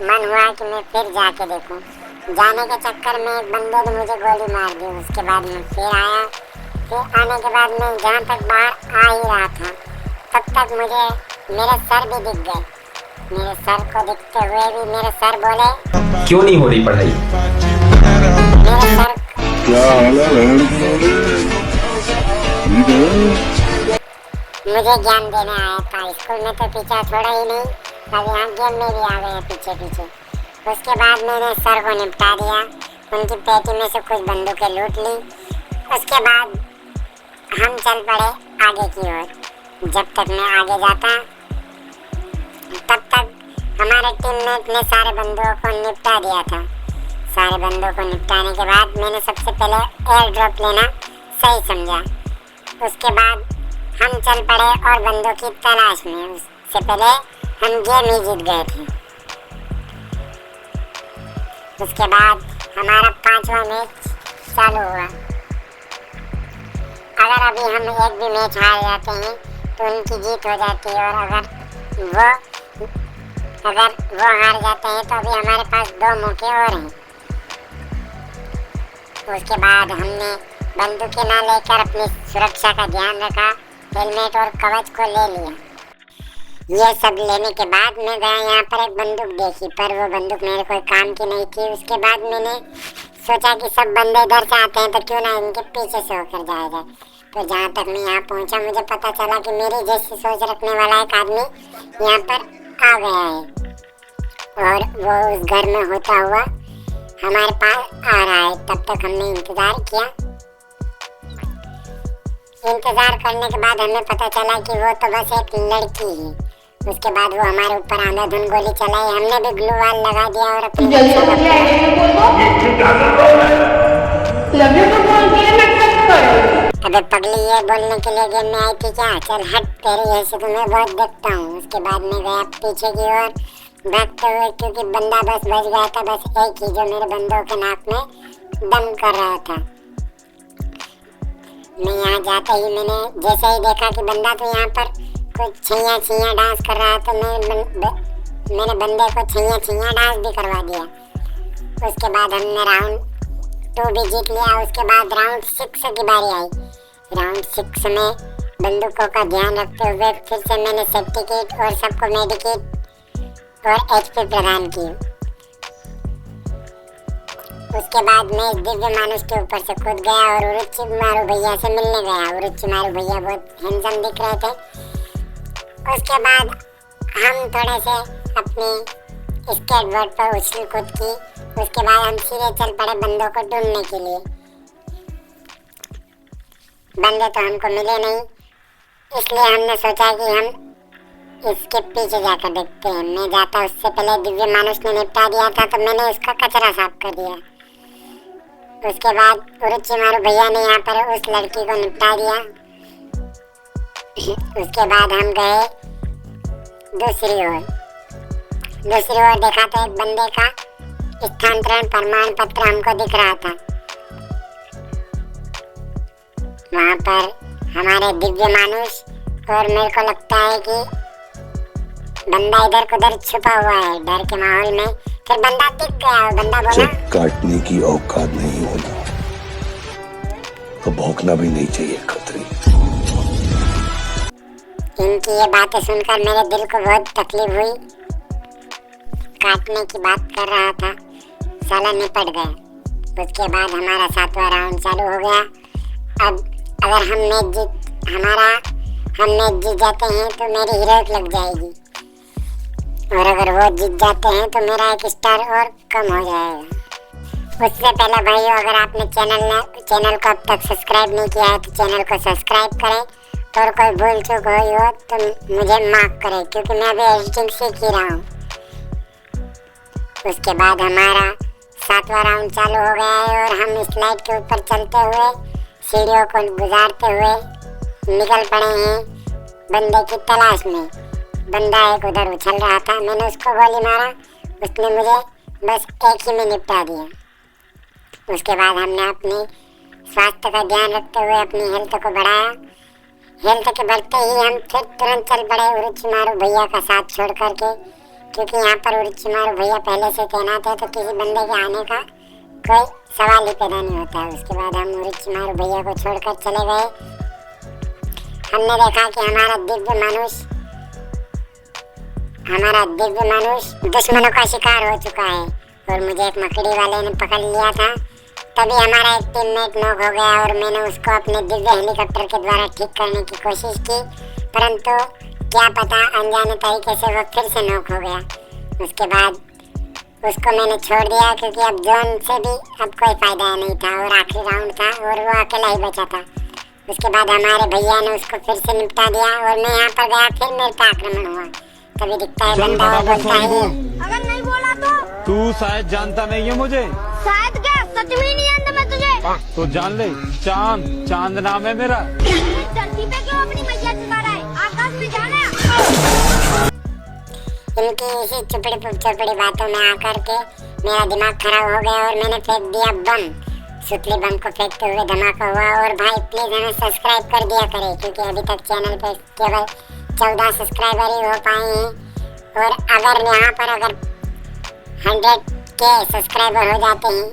मन हुआ कि मैं फिर जाके देखूं। जाने के चक्कर में एक बंदे ने मुझे गोली मार दी। उसके बाद मैं फिर आया। फिर आने के बाद मैं जहाँ तक बाहर आ ही रहा था तब तक मुझे मेरे सर भी दिख गए। मेरे सर को दिखते हुए भी मेरे सर बोले, क्यों नहीं हो रही पढ़ाई? मेरे सर मुझे ज्ञान देने आया था। स्कूल में तो पीछा छोड़ा ही नहीं, अब यहाँ गेम में भी आ गए पीछे पीछे। उसके बाद मैंने सर को निपटा दिया। उनकी पेटी में से कुछ बंदूकें लूट ली। उसके बाद हम चल पड़े आगे की ओर। जब तक मैं आगे जाता तब तक हमारे टीममेट ने सारे बंदूकों को निपटा दिया था। सारे बंदूकों को निपटाने के बाद मैंने सबसे पहले एयर ड्रॉप लेना सही समझा। उसके बाद हम चल पड़े और बंदों की तलाश में। उससे पहले हम गेम ही जीत गए थे। उसके बाद हमारा 5वां मैच चालू हुआ। अगर अभी हम एक भी मैच हार जाते हैं तो उनकी जीत हो जाती है, और अगर वो हार जाते हैं तो अभी हमारे पास 2 मौके और हैं। उसके बाद हमने बंदूकें ना लेकर अपनी सुरक्षा का ध्यान रखा, हेलमेट और कवच को ले लिया। ये सब लेने के बाद मैं गया यहाँ पर एक बंदूक देखी, पर वो बंदूक मेरे कोई काम की नहीं थी। उसके बाद मैंने सोचा कि सब बंदे इधर से आते हैं तो क्यों ना इनके पीछे से होकर जाया जाए। तो जहाँ तक मैं यहाँ पहुँचा मुझे पता चला कि मेरी जैसी सोच रखने वाला एक आदमी यहाँ पर आ गया है, और वो उस घर में होता हुआ हमारे पास आ रहा है। तब तक हमने इंतज़ार किया। इंतज़ार करने के बाद हमें पता चला कि वो तो बस एक लड़की है। उसके बाद वो हमारे ऊपर अंधाधुन गोली चलाई। हमने भी ग्लू वॉल लगा दिया और अपने अबे पगली, ये बोलने के लिए गेम में आई थी क्या? चल हट, तेरी ऐसे तो मैं बहुत देखता हूँ। उसके बाद में गया पीछे की ओर भागते हुए, क्योंकि बंदा बस बच गया था। बस एक ही जो मेरे बंदों के नाक में दम कर रहा था। मैं यहाँ जाते ही मैंने जैसे ही देखा कि बंदा तो यहाँ पर कुछ छैया छैया डांस कर रहा था, मैंने बंदे को छैया छैया डांस भी करवा दिया। उसके बाद हमने राउंड 2 भी जीत लिया। उसके बाद राउंड 6 की बारी आई। राउंड 6 में बंदूकों का ध्यान रखते हुए फिर से मैंने सेफ्टी किट और सबको मेडिकेट और एचपी प्रदान की। उसके बाद मैं दिव्य मानुष के ऊपर से कूद गया और उरुचिमारू भैया से मिलने गया। उरुचिमारू भैया बहुत हैंडसम दिख रहे थे। उसके बाद हम थोड़े से अपने स्केटबोर्ड पर उछल कूद की। उसके बाद हम सीधे चल पड़े बंदों को ढूंढने के लिए। बंदे तो हमको मिले नहीं, इसलिए हमने सोचा कि हम इसके पीछे जाकर देखते हैं। मैं जाता उससे पहले दिव्य मानुष ने निपटा दिया था, तो मैंने उसका कचरा साफ कर दिया। उसके बाद उरुचिमारू भैया ने यहाँ पर उस लड़की को निपटा दिया। उसके बाद हम गए दूसरी ओर देखा तो एक बंदे का स्थानांतरण प्रमाण पत्र हमको दिख रहा था। वहाँ पर हमारे दिव्य मानुष और मेरे को लगता है कि बंदा इधर उधर छुपा हुआ है डर के माहौल में। फिर बंदा दिख गया। बंदा बोला, जब काटने की औकात नहीं होना तो भौंकना भी नहीं चाहिए खतरी। इनकी ये बातें सुनकर मेरे दिल को बहुत तकलीफ हुई। काटने की बात कर रहा था, साला निपट गया। उसके बाद हमारा 7वां राउंड चालू हो गया। अब अगर हम मैच जीत जाते हैं तो मेरी हीरोइक लग जाएगी, और अगर वो जीत जाते हैं तो मेरा एक स्टार और कम हो जाएगा। उससे पहले भाइयों, अगर आपने चैनल को अब तक सब्सक्राइब नहीं किया है तो चैनल को सब्सक्राइब करें, और कोई भूल चूक हुई हो तो मुझे माफ़ करें, क्योंकि मैं अभी एडिटिंग सीख ही रहा हूँ। उसके बाद हमारा 7वां राउंड चालू हो गया है और हम स्लाइड के ऊपर चलते हुए सीढ़ियों को गुजारते हुए निकल पड़े हैं बंदे की तलाश में। बंदा एक उधर उछल रहा था, मैंने उसको गोली मारा, उसने मुझे बस एक ही में निपटा दिया। उसके बाद हमने अपने स्वास्थ्य का ध्यान रखते हुए अपनी हेल्थ को बढ़ाया। हेल्थ के बढ़ते ही हम फिर तुरंत चल पड़े उरुचिमारू भैया का साथ छोड़ करके क्योंकि यहाँ पर उरोचिमारू भैया पहले से तैनात है, तो किसी बंदे के आने का कोई सवाल ही पैदा नहीं होता है। उसके बाद हम उरोचिमारू भैया को छोड़कर चले गए। हमने देखा कि हमारा दिव्य मनुष्य दुश्मनों का शिकार हो चुका है और मुझे एक मकड़ी वाले ने पकड़ लिया था। तभी हमारा एक टीममेट नॉक हो गया और मैंने उसको अपने दिव्य हेलीकॉप्टर के द्वारा ठीक करने की कोशिश की, परंतु क्या पता अनजाने तरीके से वो फिर से नॉक हो गया। उसके बाद उसको मैंने छोड़ दिया क्योंकि अब जोन से भी अब कोई फायदा नहीं था और आखिरी राउंड था और वो अकेला ही बचा था। उसके बाद हमारे भैया ने उसको फिर से निपटा दिया और मैं यहाँ पर गया, फिर मेरे पे आक्रमण हुआ। तभी दिखता है बंदा और बोलता है, अगर नहीं बोला तो तू शायद जानता नहीं है मुझे। शायद क्या, सच में नहीं जानता मैं तुझे। तो जान ले, चांद नाम है मेरा। धरती पे क्यों अपनी मैया चला रहा है, आकाश में जाना। इनकी इसी चुपड़ी बातों में आकर के मेरा दिमाग खराब हो गया और मैंने फेंक दिया बम। सुतली बम को फेंकते हुए धमाका हुआ। और भाई प्लीज हमें सब्सक्राइब कर दिया करें क्योंकि अभी तक चैनल पे केवल 14 सब्सक्राइबर ही हो पाए हैं और अगर यहाँ पर 100 के सब्सक्राइबर हो जाते हैं